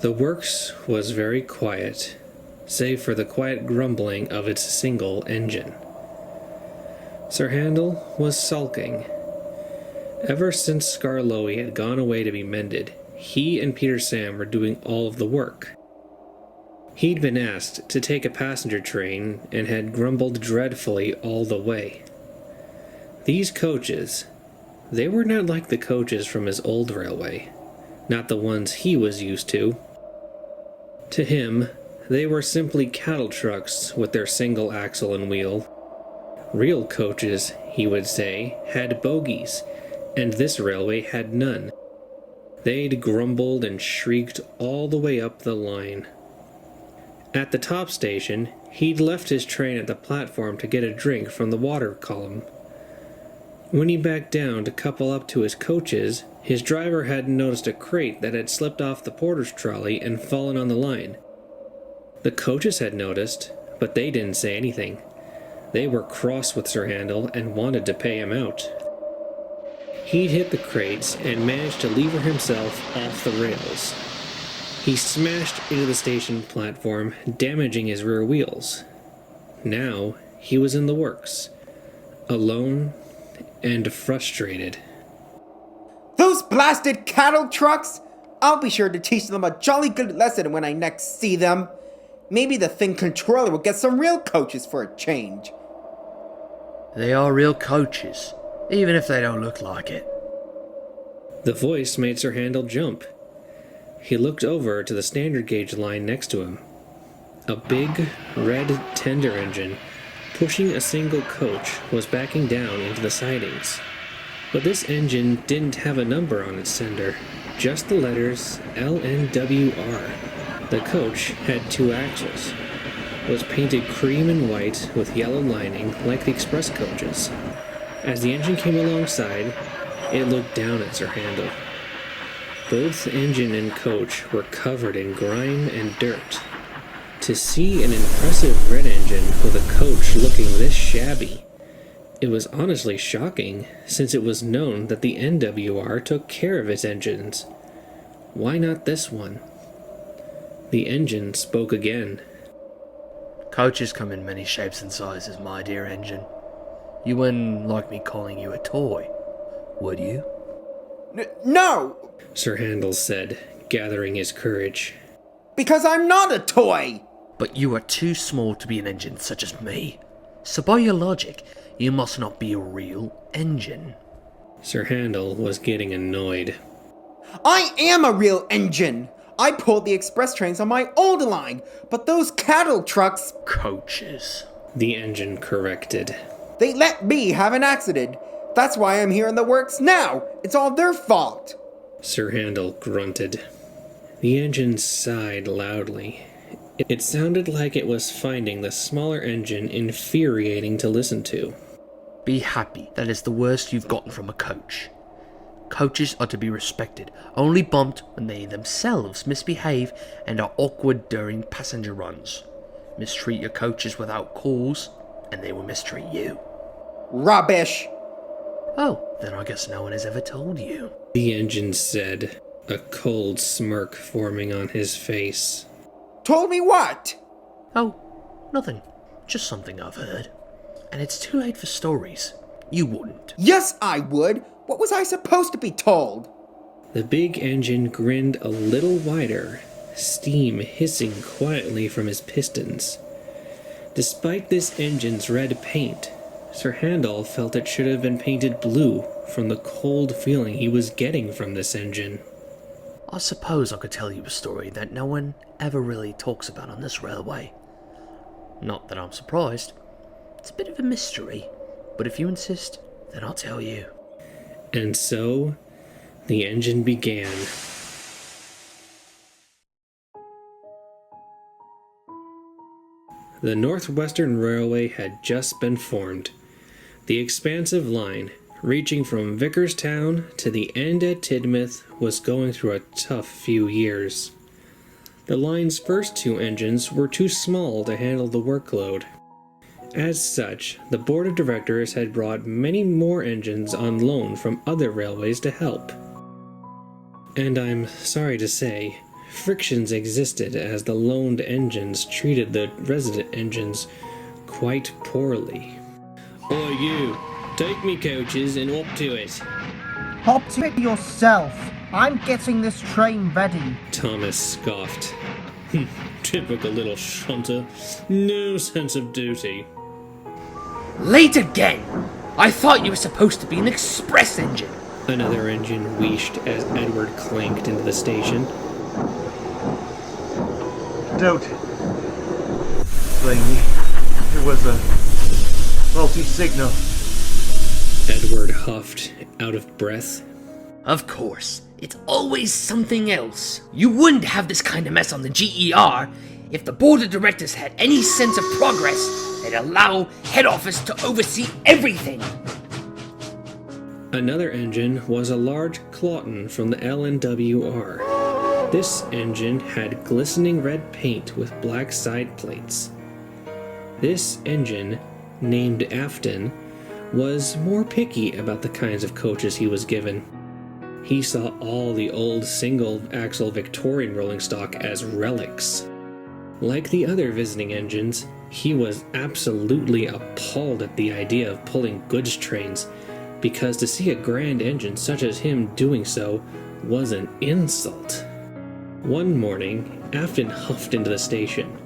The works was very quiet, save for the quiet grumbling of its single engine. Sir Handel was sulking. Ever since Skarloey had gone away to be mended, he and Peter Sam were doing all of the work. He'd been asked to take a passenger train and had grumbled dreadfully all the way. These coaches, they were not like the coaches from his old railway, not the ones he was used to. To him, they were simply cattle trucks with their single axle and wheel. Real coaches, he would say, had bogies, and this railway had none. They'd grumbled and shrieked all the way up the line. At the top station, he'd left his train at the platform to get a drink from the water column. When he backed down to couple up to his coaches, his driver hadn't noticed a crate that had slipped off the porter's trolley and fallen on the line. The coaches had noticed, but they didn't say anything. They were cross with Sir Handel and wanted to pay him out. He'd hit the crates and managed to lever himself off the rails. He smashed into the station platform, damaging his rear wheels. Now he was in the works, alone and frustrated. Those blasted cattle trucks! I'll be sure to teach them a jolly good lesson when I next see them. Maybe the thing controller will get some real coaches for a change. They are real coaches, even if they don't look like it. The voice made Sir Handel jump. He looked over to the standard gauge line next to him. A big, red tender engine, pushing a single coach, was backing down into the sidings. But this engine didn't have a number on its sender, just the letters LNWR. The coach had 2 axles, was painted cream and white with yellow lining like the express coaches. As the engine came alongside, it looked down at Sir Handel. Both engine and coach were covered in grime and dirt. To see an impressive red engine with a coach looking this shabby, it was honestly shocking, since it was known that the NWR took care of its engines. Why not this one? The engine spoke again. Coaches come in many shapes and sizes, my dear engine. You wouldn't like me calling you a toy, would you? No! Sir Handel said, gathering his courage. Because I'm not a toy! But you are too small to be an engine such as me. So by your logic, you must not be a real engine. Sir Handel was getting annoyed. I am a real engine! I pulled the express trains on my old line, but those cattle trucks... Coaches. The engine corrected. They let me have an accident. That's why I'm here in the works now. It's all their fault. Sir Handel grunted. The engine sighed loudly. It sounded like it was finding the smaller engine infuriating to listen to. Be happy. That is the worst you've gotten from a coach. Coaches are to be respected, only bumped when they themselves misbehave and are awkward during passenger runs. Mistreat your coaches without cause, and they will mistreat you. Rubbish! Oh, then I guess no one has ever told you. The engine said, a cold smirk forming on his face. Told me what? Oh, nothing. Just something I've heard. And it's too late for stories. You wouldn't. Yes, I would. What was I supposed to be told? The big engine grinned a little wider, steam hissing quietly from his pistons. Despite this engine's red paint, Sir Handel felt it should have been painted blue from the cold feeling he was getting from this engine. I suppose I could tell you a story that no one ever really talks about on this railway. Not that I'm surprised. It's a bit of a mystery, but if you insist, then I'll tell you. And so, the engine began. The Northwestern Railway had just been formed. The expansive line, reaching from Vickerstown to the end at Tidmouth, was going through a tough few years. The line's first 2 engines were too small to handle the workload. As such, the board of directors had brought many more engines on loan from other railways to help. And I'm sorry to say, frictions existed as the loaned engines treated the resident engines quite poorly. Oi you, take me coaches and up to it, Hop to it yourself. I'm getting this train ready. Thomas scoffed. Typical little shunter. No sense of duty. Late again! I thought you were supposed to be an express engine. Another engine wheeshed as Edward clanked into the station. Don't blame me. It was a faulty signal. Edward huffed, out of breath. Of course, it's always something else. You wouldn't have this kind of mess on the GER if the board of directors had any sense of progress. They'd allow head office to oversee everything. Another engine was a large Clawton from the LNWR. This engine had glistening red paint with black side plates. This engine, named Afton, was more picky about the kinds of coaches he was given. He saw all the old single-axle Victorian rolling stock as relics. Like the other visiting engines, he was absolutely appalled at the idea of pulling goods trains, because to see a grand engine such as him doing so was an insult. One morning, Afton huffed into the station.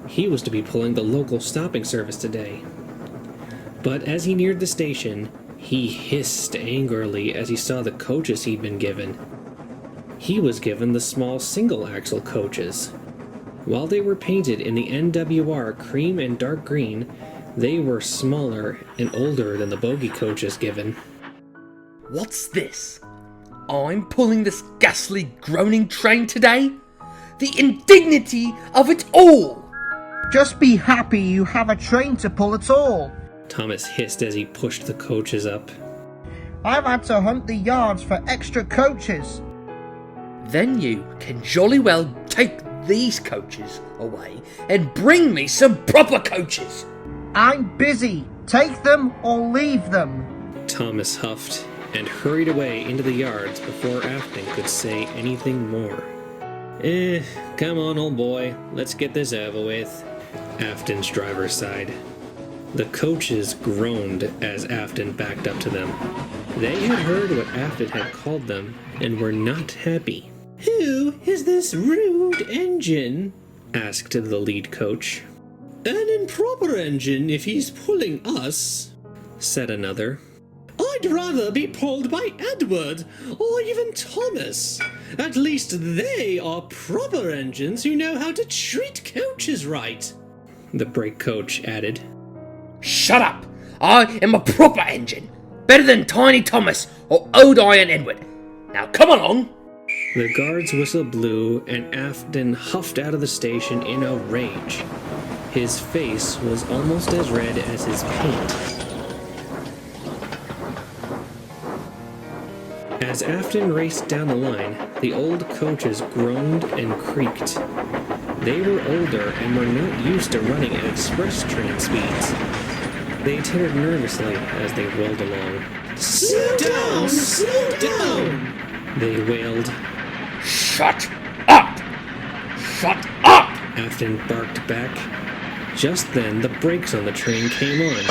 He was to be pulling the local stopping service today. But as he neared the station, he hissed angrily as he saw the coaches he'd been given. He was given the small single-axle coaches. While they were painted in the NWR cream and dark green, they were smaller and older than the bogie coaches given. What's this? I'm pulling this ghastly groaning train today? The indignity of it all! Just be happy you have a train to pull at all. Thomas hissed as he pushed the coaches up. I've had to hunt the yards for extra coaches. Then you can jolly well take these coaches away and bring me some proper coaches. I'm busy. Take them or leave them. Thomas huffed and hurried away into the yards before Afton could say anything more. Come on, old boy, let's get this over with, Afton's driver sighed. The coaches groaned as Afton backed up to them. They had heard what Afton had called them and were not happy. Who is this rude engine? Asked the lead coach. An improper engine if he's pulling us, said another. I'd rather be pulled by Edward or even Thomas. At least they are proper engines who know how to treat coaches right, the brake coach added. Shut up! I am a proper engine. Better than Tiny Thomas or Old Iron Edward. Now come along! The guard's whistle blew and Afton huffed out of the station in a rage. His face was almost as red as his paint. As Afton raced down the line, the old coaches groaned and creaked. They were older and were not used to running at express train speeds. They tittered nervously as they rolled along. Slow down! Slow down! They wailed. Shut up! Shut up! Afton barked back. Just then, the brakes on the train came on.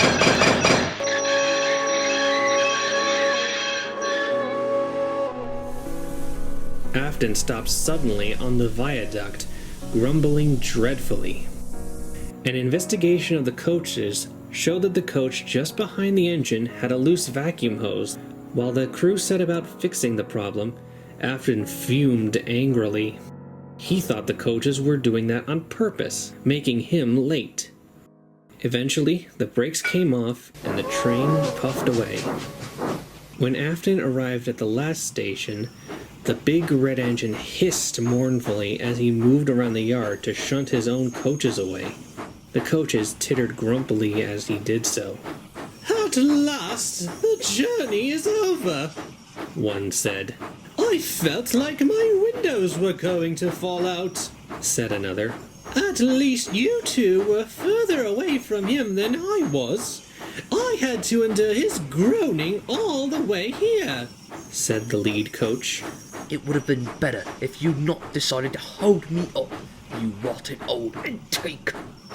Afton stopped suddenly on the viaduct, grumbling dreadfully. An investigation of the coaches showed that the coach just behind the engine had a loose vacuum hose. While the crew set about fixing the problem, Afton fumed angrily. He thought the coaches were doing that on purpose, making him late. Eventually, the brakes came off and the train puffed away. When Afton arrived at the last station, the big red engine hissed mournfully as he moved around the yard to shunt his own coaches away. The coaches tittered grumpily as he did so. At last, the journey is over, one said. I felt like my windows were going to fall out, said another. At least you two were further away from him than I was. I had to endure his groaning all the way here, said the lead coach. it would have been better if you'd not decided to hold me up, you rotten old antique.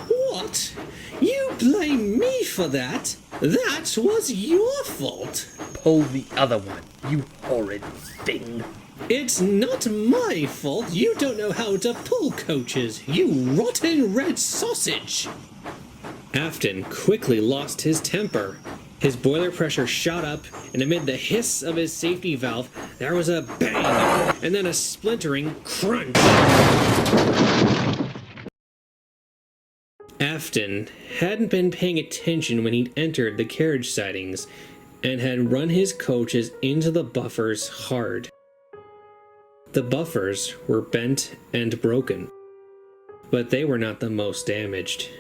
What? You blame me for that? That was your fault. Pull the other one, you horrid thing. It's not my fault you don't know how to pull coaches, you rotten red sausage. Afton quickly lost his temper. His boiler pressure shot up, and amid the hiss of his safety valve, there was a bang, and then a splintering crunch. Afton hadn't been paying attention when he'd entered the carriage sidings, and had run his coaches into the buffers hard. The buffers were bent and broken, but they were not the most damaged.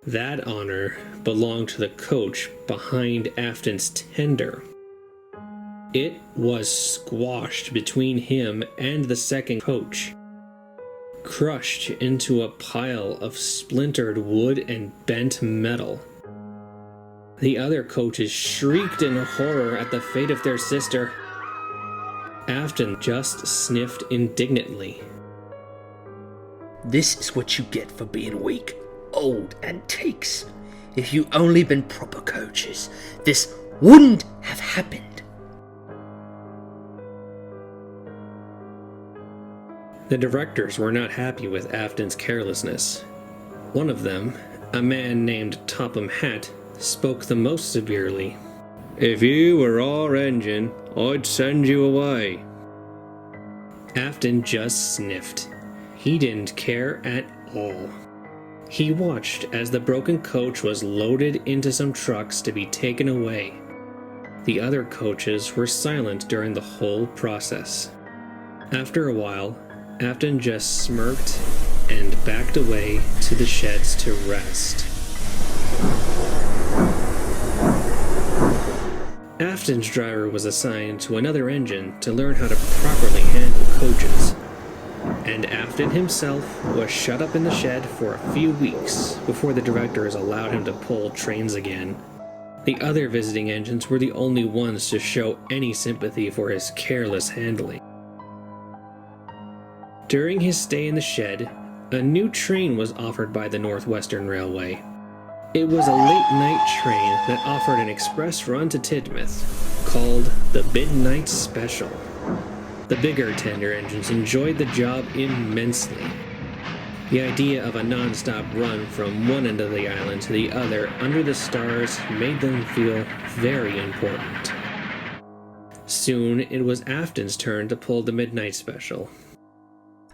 That honor belonged to the coach behind Afton's tender. It was squashed between him and the second coach, crushed into a pile of splintered wood and bent metal. The other coaches shrieked in horror at the fate of their sister. Afton just sniffed indignantly. This is what you get for being weak, old antiques. If you only been proper coaches, this wouldn't have happened. The directors were not happy with Afton's carelessness. One of them, a man named Topham Hatt, spoke the most severely. "If you were our engine, I'd send you away." Afton just sniffed. He didn't care at all. He watched as the broken coach was loaded into some trucks to be taken away. The other coaches were silent during the whole process. After a while, Afton just smirked and backed away to the sheds to rest. Afton's driver was assigned to another engine to learn how to properly handle coaches, and Afton himself was shut up in the shed for a few weeks before the directors allowed him to pull trains again. The other visiting engines were the only ones to show any sympathy for his careless handling. During his stay in the shed, a new train was offered by the Northwestern Railway. It was a late-night train that offered an express run to Tidmouth, called the Midnight Special. The bigger tender engines enjoyed the job immensely. The idea of a non-stop run from one end of the island to the other under the stars made them feel very important. Soon it was Afton's turn to pull the Midnight Special.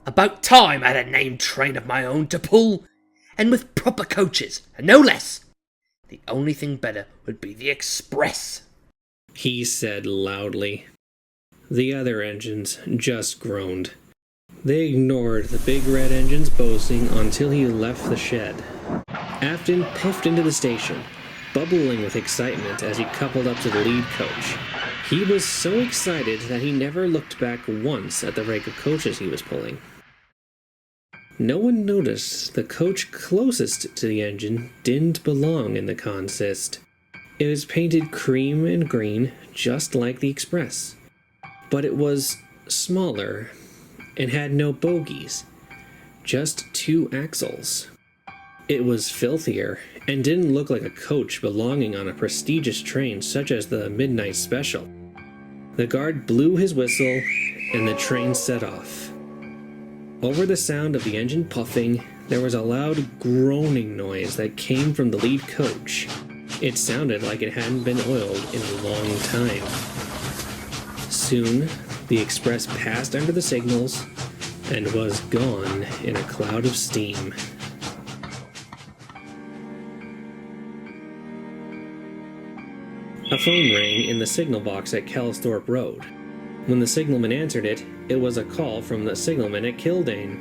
About time I had a named train of my own to pull, and with proper coaches, and no less. The only thing better would be the express, he said loudly. The other engines just groaned. They ignored the big red engine's boasting until he left the shed. Afton puffed into the station, bubbling with excitement as he coupled up to the lead coach. He was so excited that he never looked back once at the rake of coaches he was pulling. No one noticed the coach closest to the engine didn't belong in the consist. It was painted cream and green, just like the Express. But it was smaller and had no bogies, just 2 axles. It was filthier and didn't look like a coach belonging on a prestigious train such as the Midnight Special. The guard blew his whistle and the train set off. Over the sound of the engine puffing, there was a loud groaning noise that came from the lead coach. It sounded like it hadn't been oiled in a long time. Soon, the express passed under the signals and was gone in a cloud of steam. A phone rang in the signal box at Kelsthorpe Road. When the signalman answered it, it was a call from the signalman at Kildane.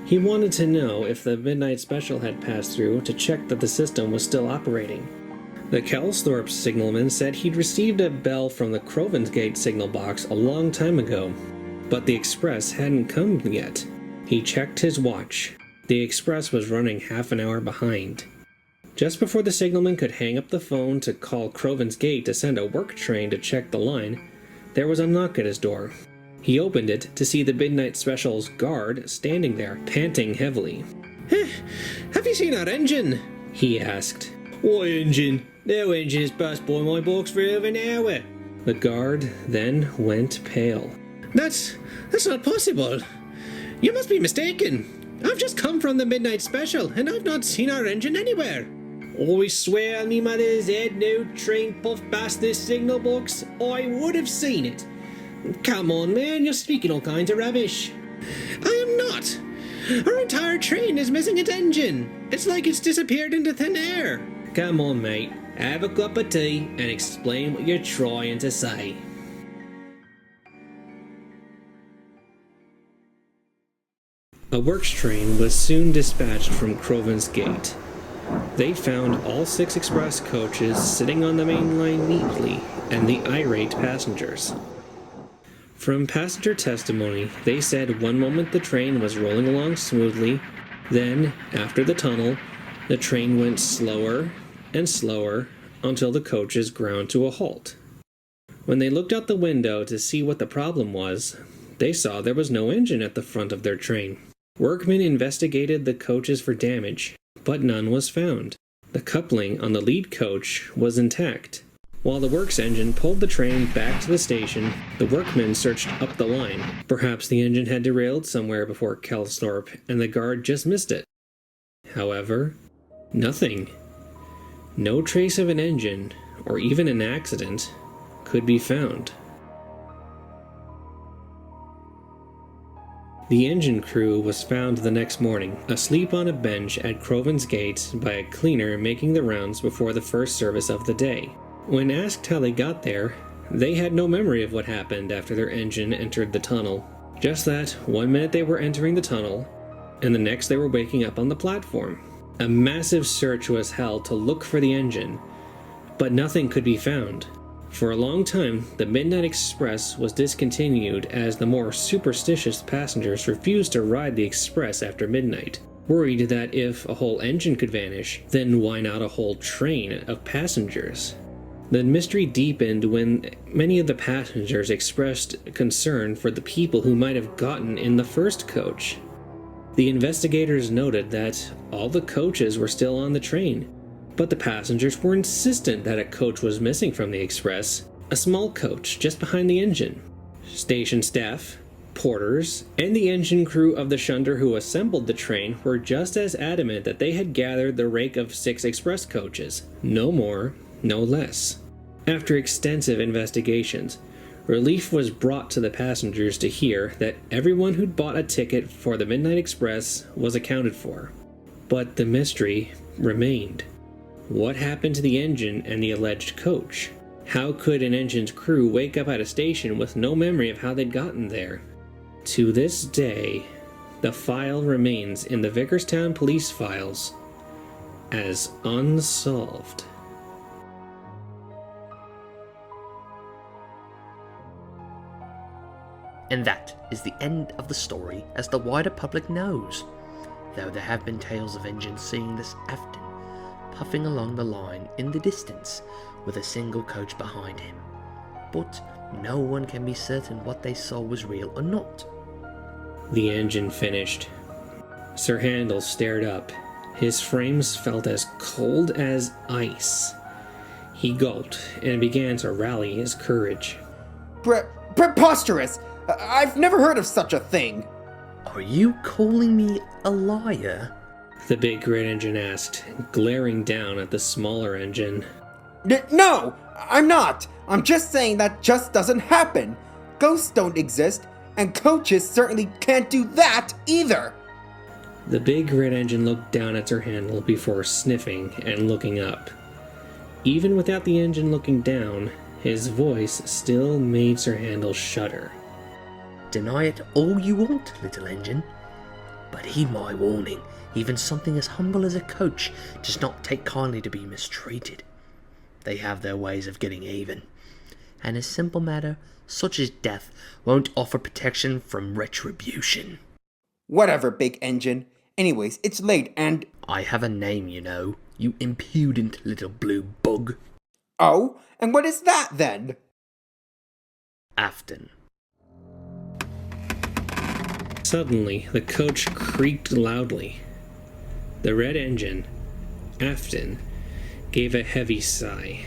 He wanted to know if the Midnight Special had passed through to check that the system was still operating. The Kelsthorpe signalman said he'd received a bell from the Crovansgate signal box a long time ago, but the express hadn't come yet. He checked his watch. The express was running half an hour behind. Just before the signalman could hang up the phone to call Crovansgate to send a work train to check the line, there was a knock at his door. He opened it to see the Midnight Special's guard standing there, panting heavily. Have you seen our engine? He asked. What engine? No engine has passed by my box for over an hour. The guard then went pale. That's not possible. You must be mistaken. I've just come from the Midnight Special, and I've not seen our engine anywhere. I swear on me mother's head, no train puffed past this signal box, I would have seen it. Come on, man, you're speaking all kinds of rubbish. I am not. Our entire train is missing its engine. It's like it's disappeared into thin air. Come on, mate. Have a cup of tea and explain what you're trying to say. A works train was soon dispatched from Crovan's Gate. They found all 6 express coaches sitting on the main line neatly, and the irate passengers. From passenger testimony, they said one moment the train was rolling along smoothly, then, after the tunnel, the train went slower and slower until the coaches ground to a halt. When they looked out the window to see what the problem was, they saw there was no engine at the front of their train. Workmen investigated the coaches for damage, but none was found. The coupling on the lead coach was intact. While the works engine pulled the train back to the station, the workmen searched up the line. Perhaps the engine had derailed somewhere before Kelsthorpe, and the guard just missed it. However, nothing. No trace of an engine, or even an accident, could be found. The engine crew was found the next morning, asleep on a bench at Crovan's Gate by a cleaner making the rounds before the first service of the day. When asked how they got there, they had no memory of what happened after their engine entered the tunnel. Just that, one minute they were entering the tunnel, and the next they were waking up on the platform. A massive search was held to look for the engine, but nothing could be found. For a long time, the Midnight Express was discontinued as the more superstitious passengers refused to ride the express after midnight, worried that if a whole engine could vanish, then why not a whole train of passengers? The mystery deepened when many of the passengers expressed concern for the people who might have gotten in the first coach. The investigators noted that all the coaches were still on the train, but the passengers were insistent that a coach was missing from the express, a small coach just behind the engine. Station staff, porters, and the engine crew of the shunder who assembled the train were just as adamant that they had gathered the rake of 6 express coaches, no more, no less. After extensive investigations, relief was brought to the passengers to hear that everyone who'd bought a ticket for the Midnight Express was accounted for. But the mystery remained. What happened to the engine and the alleged coach? How could an engine's crew wake up at a station with no memory of how they'd gotten there? To this day, the file remains in the Vicarstown police files as unsolved. And that is the end of the story as the wider public knows, though there have been tales of engines seeing this Afton puffing along the line in the distance with a single coach behind him. But no one can be certain what they saw was real or not. The engine finished. Sir Handel stared up. His frames felt as cold as ice. He gulped and began to rally his courage. Preposterous! I've never heard of such a thing. Are you calling me a liar? The big red engine asked, glaring down at the smaller engine. No, I'm not. I'm just saying that just doesn't happen. Ghosts don't exist, and coaches certainly can't do that either. The big red engine looked down at Sir Handel before sniffing and looking up. Even without the engine looking down, his voice still made Sir Handel shudder. Deny it all you want, little engine. But heed my warning, even something as humble as a coach does not take kindly to be mistreated. They have their ways of getting even, and a simple matter such as death won't offer protection from retribution. Whatever, big engine. Anyways, it's late and... I have a name, you know, you impudent little blue bug. Oh, and what is that then? Afton. Suddenly, the coach creaked loudly. The red engine, Afton, gave a heavy sigh.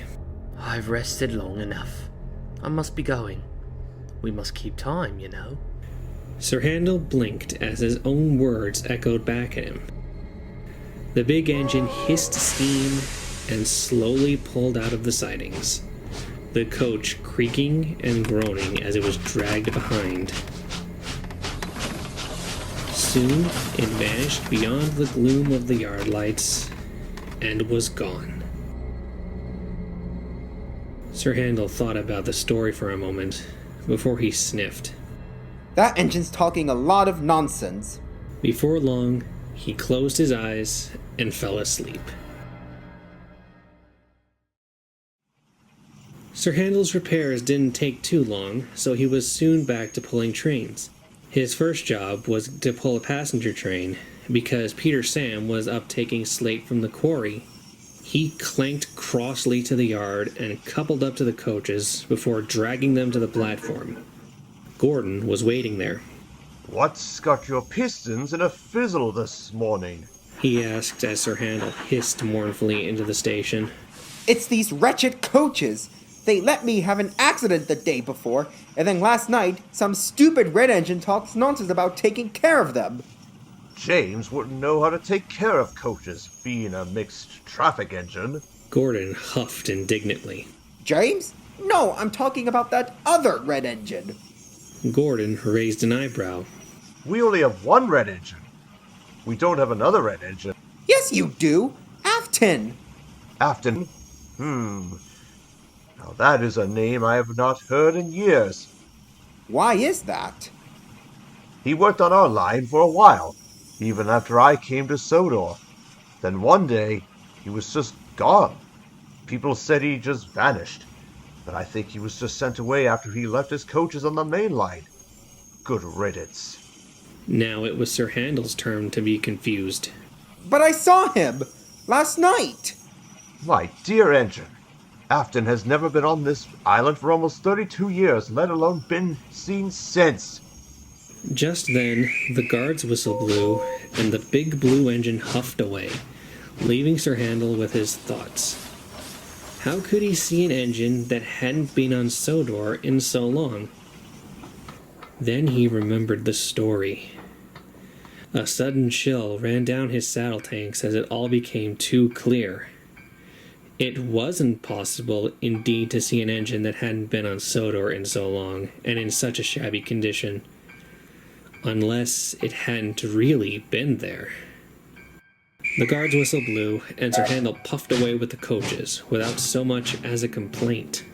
I've rested long enough. I must be going. We must keep time, you know. Sir Handel blinked as his own words echoed back at him. The big engine hissed steam and slowly pulled out of the sidings, the coach creaking and groaning as it was dragged behind. Soon it vanished beyond the gloom of the yard lights and was gone. Sir Handel thought about the story for a moment before he sniffed. That engine's talking a lot of nonsense. Before long, he closed his eyes and fell asleep. Sir Handel's repairs didn't take too long, so he was soon back to pulling trains. His first job was to pull a passenger train, because Peter Sam was up taking slate from the quarry. He clanked crossly to the yard and coupled up to the coaches before dragging them to the platform. Gordon was waiting there. What's got your pistons in a fizzle this morning? He asked as Sir Handel hissed mournfully into the station. It's these wretched coaches. They let me have an accident the day before, and then last night, some stupid red engine talks nonsense about taking care of them. James wouldn't know how to take care of coaches, being a mixed traffic engine. Gordon huffed indignantly. James? No, I'm talking about that other red engine. Gordon raised an eyebrow. We only have one red engine. We don't have another red engine. Yes, you do. Afton. Afton? Now that is a name I have not heard in years. Why is that? He worked on our line for a while, even after I came to Sodor. Then one day, he was just gone. People said he just vanished, but I think he was just sent away after he left his coaches on the main line. Good riddance. Now it was Sir Handel's turn to be confused. But I saw him last night. My dear engine, Afton has never been on this island for almost 32 years, let alone been seen since. Just then, the guard's whistle blew, and the big blue engine huffed away, leaving Sir Handel with his thoughts. How could he see an engine that hadn't been on Sodor in so long? Then he remembered the story. A sudden chill ran down his saddle tanks as it all became too clear. It wasn't possible, indeed, to see an engine that hadn't been on Sodor in so long, and in such a shabby condition. Unless it hadn't really been there. The guard's whistle blew, and Sir Handel puffed away with the coaches, without so much as a complaint.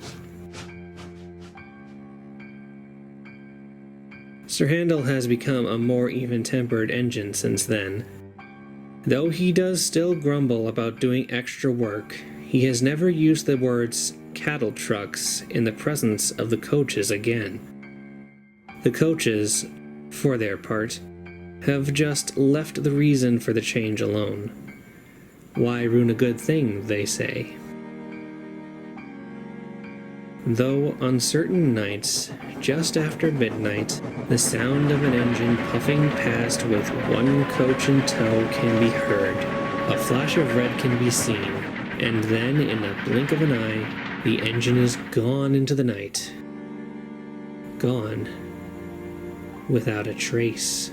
Sir Handel has become a more even-tempered engine since then. Though he does still grumble about doing extra work, he has never used the words cattle trucks in the presence of the coaches again. The coaches, for their part, have just left the reason for the change alone. Why ruin a good thing, they say. Though on certain nights, just after midnight, the sound of an engine puffing past with one coach in tow can be heard, a flash of red can be seen, and then in a blink of an eye, the engine is gone into the night. Gone without a trace.